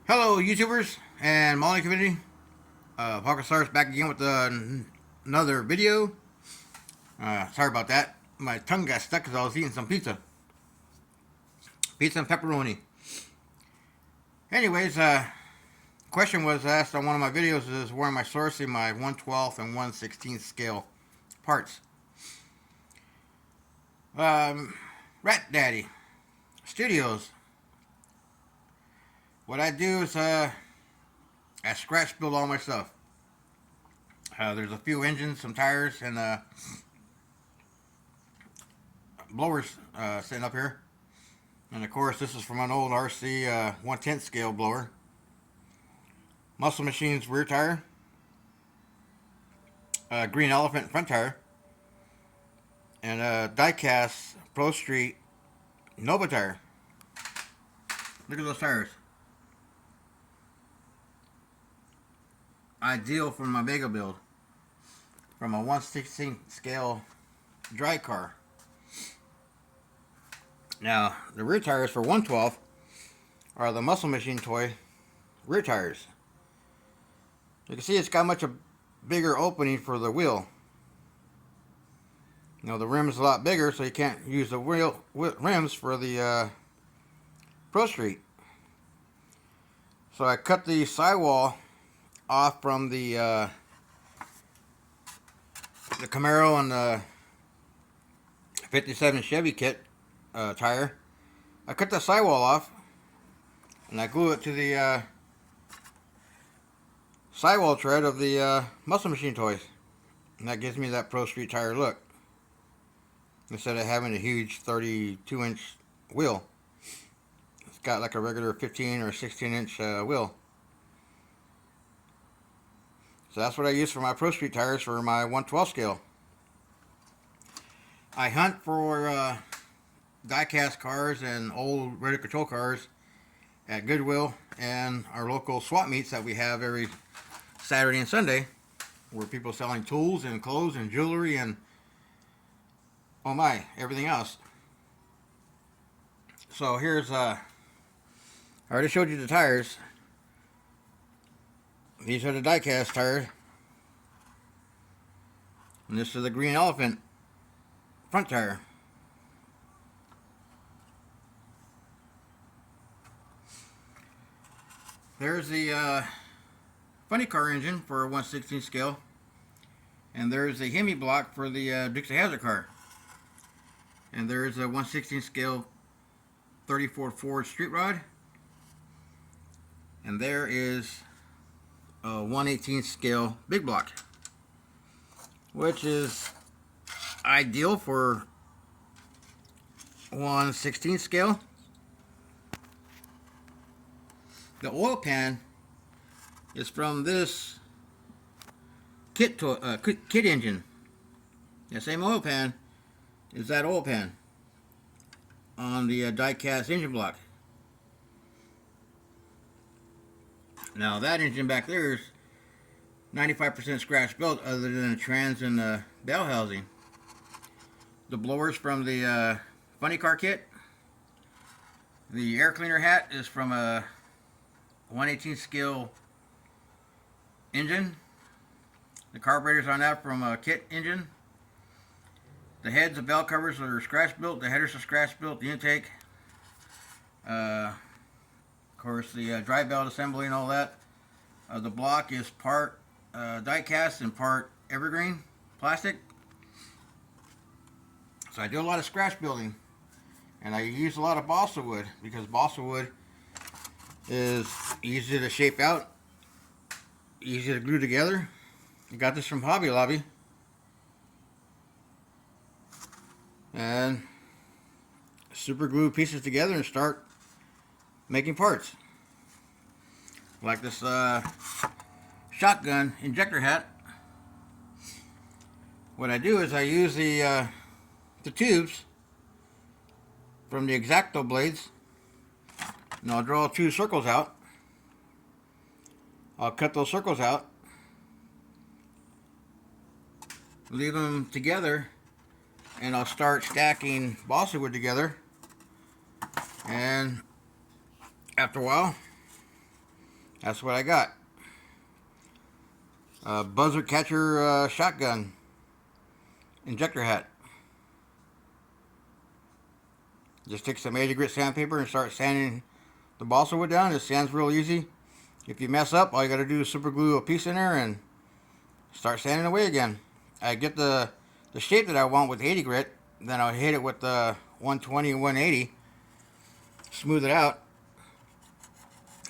Hello, YouTubers and Molly community. Hawkasar's back again with another video. Sorry about that. My tongue got stuck because I was eating some pizza. Pizza and pepperoni. Anyways, question was asked on one of my videos is where am I sourcing my 1/12 and 1/16 scale parts? Rat Daddy Studios. What I do is I scratch build all my stuff. There's a few engines, some tires, and blowers sitting up here. And of course, this is from an old RC 1/10 scale blower. Muscle Machine's rear tire. Green Elephant front tire. And Diecast Pro Street Nova tire. Look at those tires. Ideal for my mega build. From a 1/16 scale dry car. Now, the rear tires for 1/12 are the Muscle Machine toy rear tires. You can see it's got much a bigger opening for the wheel. You know, the rim's a lot bigger, so you can't use the rims for the Pro Street. So I cut the sidewall off from the Camaro and the 57 Chevy kit tire. I cut the sidewall off and I glue it to the sidewall tread of the Muscle Machine toys, and that gives me that Pro Street tire look instead of having a huge 32-inch wheel. It's got like a regular 15 or 16-inch wheel. So that's what I use for my Pro Street tires for my 1/12 scale. I hunt for die-cast cars and old radio control cars at Goodwill and our local swap meets that we have every Saturday and Sunday, where people are selling tools and clothes and jewelry and oh my, everything else. So here's I already showed you the tires. These are the die-cast tires. And this is the Green Elephant front tire. There's the funny car engine for a 1/16 scale. And there's the Hemi block for the Dukes of Hazzard car. And there's a 1/16 scale 34 Ford street rod. And there is a 1/18 scale big block, which is ideal for 1/16 scale. The oil pan is from this kit engine. The same oil pan is that oil pan on the die-cast engine block. Now that engine back there is 95% scratch built, other than the trans and the bell housing. The blowers from the funny car kit. The air cleaner hat is from a 1/18 scale engine. The carburetors on that from a kit engine. The heads, the bell covers are scratch built. The headers are scratch built. The intake. Of course, the drive belt assembly and all that. The block is part die-cast and part evergreen plastic. So I do a lot of scratch building, and I use a lot of balsa wood because balsa wood is easy to shape out, easy to glue together. I got this from Hobby Lobby, and super glue pieces together and start making parts. Like this shotgun injector hat. What I do is I use the tubes from the X-Acto blades, and I'll draw 2 circles out. I'll cut those circles out, leave them together, and I'll start stacking balsa wood together. And after a while, That's what I got. Buzzer catcher shotgun injector hat. Just take some 80 grit sandpaper and start sanding the balsa wood down. It sands real easy. If you mess up, all you got to do is super glue a piece in there and start sanding away again. I get the shape that I want with 80 grit, then I'll hit it with the 120 and 180, smooth it out,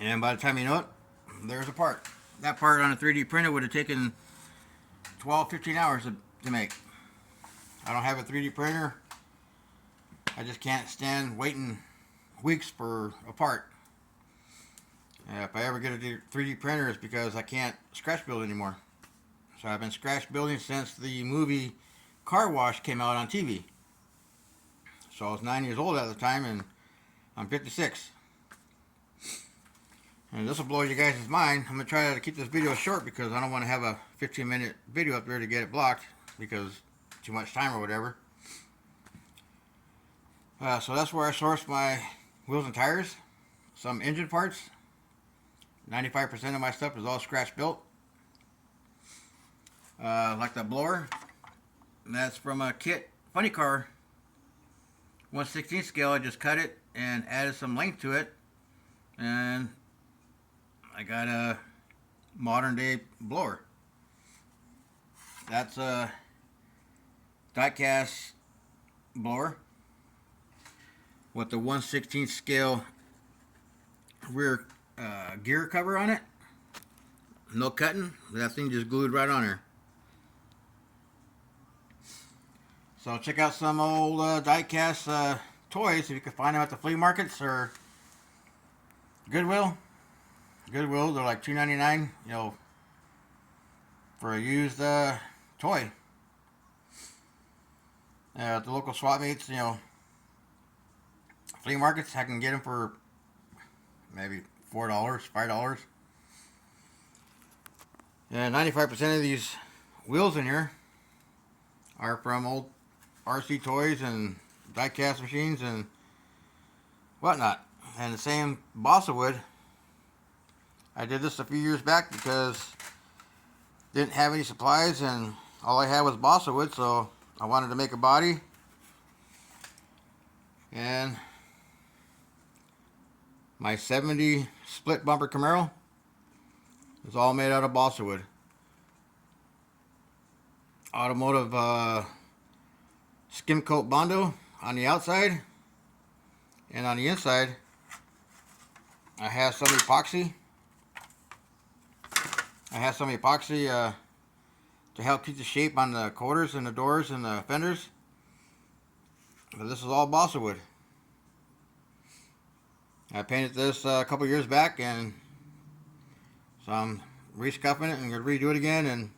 and by the time you know it, there's a part. That part on a 3D printer would have taken 12-15 hours to make. I don't have a 3D printer. I just can't stand waiting weeks for a part. If I ever get a 3D printer, it's because I can't scratch build anymore. So I've been scratch building since the movie Car Wash came out on TV. So I was 9 years old at the time, and I'm 56. And this will blow you guys' mind. I'm going to try to keep this video short because I don't want to have a 15-minute video up there to get it blocked because too much time or whatever. So that's where I source my wheels and tires. Some engine parts. 95% of my stuff is all scratch built. Like the blower. And that's from a kit, Funny Car. 1/16 scale. I just cut it and added some length to it. And I got a modern day blower. That's a die-cast blower with the 1/16 scale rear gear cover on it. No cutting. That thing just glued right on there. So check out some old die-cast toys if you can find them at the flea markets or Goodwill. Goodwill, they're like $2.99, you know, for a used toy. At the local swap meets, you know, flea markets, I can get them for maybe $4, $5. And 95% of these wheels in here are from old RC toys and die-cast machines and whatnot. And the same balsa wood. I did this a few years back because didn't have any supplies and all I had was balsa wood, so I wanted to make a body. And my 70 split bumper Camaro is all made out of balsa wood. Automotive skim coat Bondo on the outside, and on the inside I have some epoxy. To help keep the shape on the quarters and the doors and the fenders. But this is all balsa wood. I painted this a couple years back, and so I'm rescuffing it and gonna redo it again. And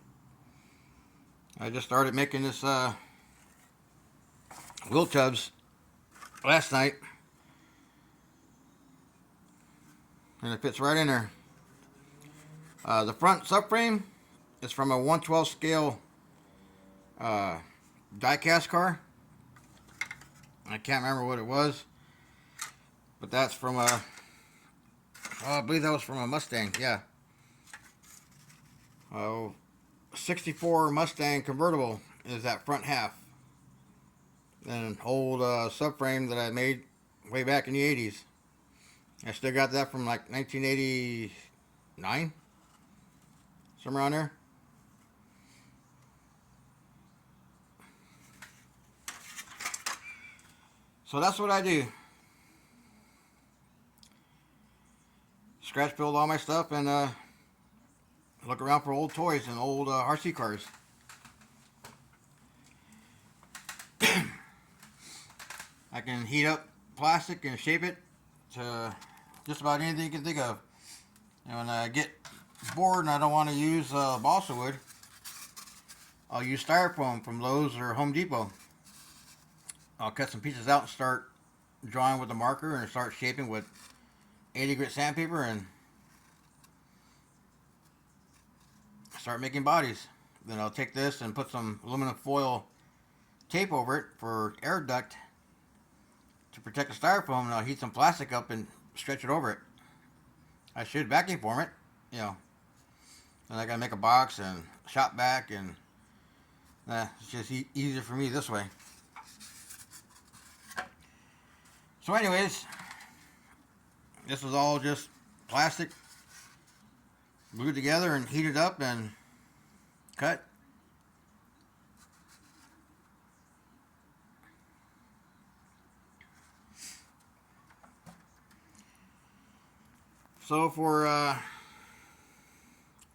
I just started making this wheel tubs last night, and it fits right in there. The front subframe is from a 1/12 scale die-cast car. I can't remember what it was, but that's from a, I believe that was from a Mustang, yeah. 64 Mustang convertible is that front half. And an old subframe that I made way back in the 80s. I still got that from like 1989, somewhere around there. So that's what I do. Scratch build all my stuff and look around for old toys and old RC cars. I can heat up plastic and shape it to just about anything you can think of. And when I get bored and I don't want to use balsa wood, I'll use styrofoam from Lowe's or Home Depot. I'll cut some pieces out and start drawing with a marker and start shaping with 80 grit sandpaper and start making bodies. Then I'll take this and put some aluminum foil tape over it for air duct to protect the styrofoam, and I'll heat some plastic up and stretch it over it. I should vacuum form it, you know, and I gotta make a box and shop back, and it's just easier for me this way. So anyways, this was all just plastic glued together and heated up and cut. So for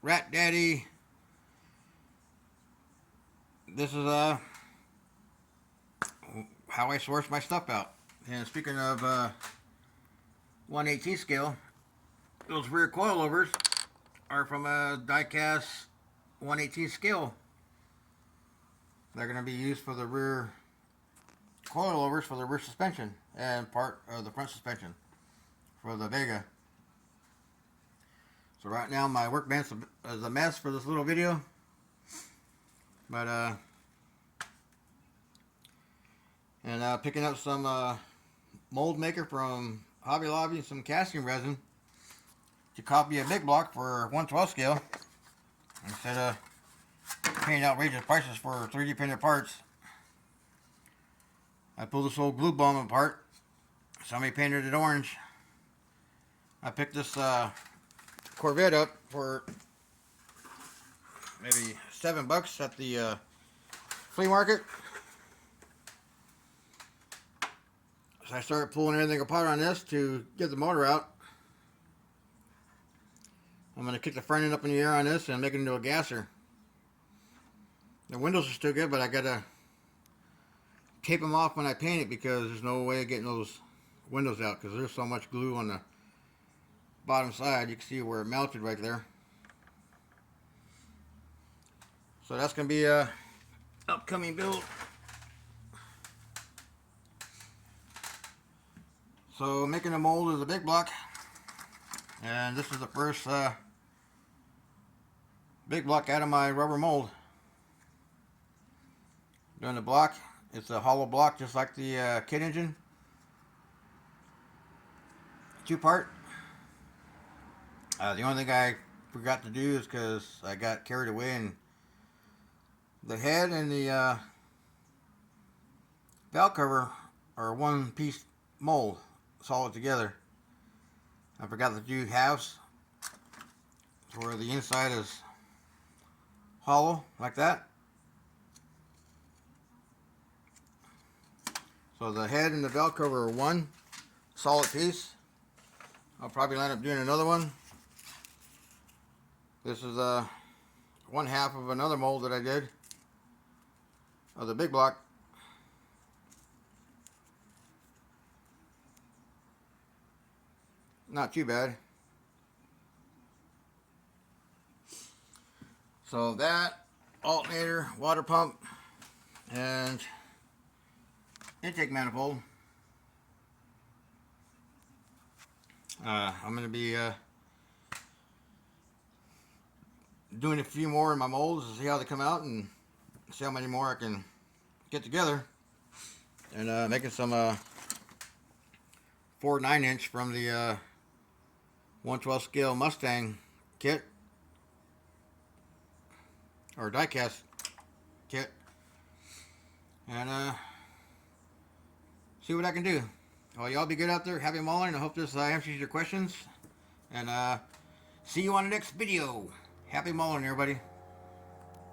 Rat Daddy, this is how I source my stuff out. And speaking of 1/18 scale, those rear coilovers are from a die-cast 1/18 scale. They're going to be used for the rear coilovers for the rear suspension and part of the front suspension for the Vega. So right now my workbench is a mess for this little video, but picking up some mold maker from Hobby Lobby, some casting resin to copy a big block for 1/12 scale instead of paying outrageous prices for 3D printed parts. I pulled this old glue bomb apart. Somebody painted it orange. I picked this Corvette up for maybe $7 at the flea market. So I started pulling everything apart on this to get the motor out. I'm going to kick the front end up in the air on this and make it into a gasser. The windows are still good, but I got to tape them off when I paint it because there's no way of getting those windows out because there's so much glue on the bottom side. You can see where it melted right there. So that's going to be a upcoming build. So making a mold is a big block, and this is the first big block out of my rubber mold. Doing the block, it's a hollow block just like the kit engine, 2-part. The only thing I forgot to do is because I got carried away and the head and the valve cover are one piece mold, solid together. I forgot to do halves where the inside is hollow like that. So the head and the valve cover are one solid piece. I'll probably end up doing another one. This is one half of another mold that I did of the big block. Not too bad. So that, alternator, water pump, and intake manifold. I'm going to be doing a few more in my molds to see how they come out and see how many more I can get together. And making some 4 9-inch from the 1/12 scale Mustang kit, or die-cast kit, and see what I can do. Well, y'all be good out there. Happy mauling. I hope this answers your questions, and see you on the next video. Happy mauling, everybody.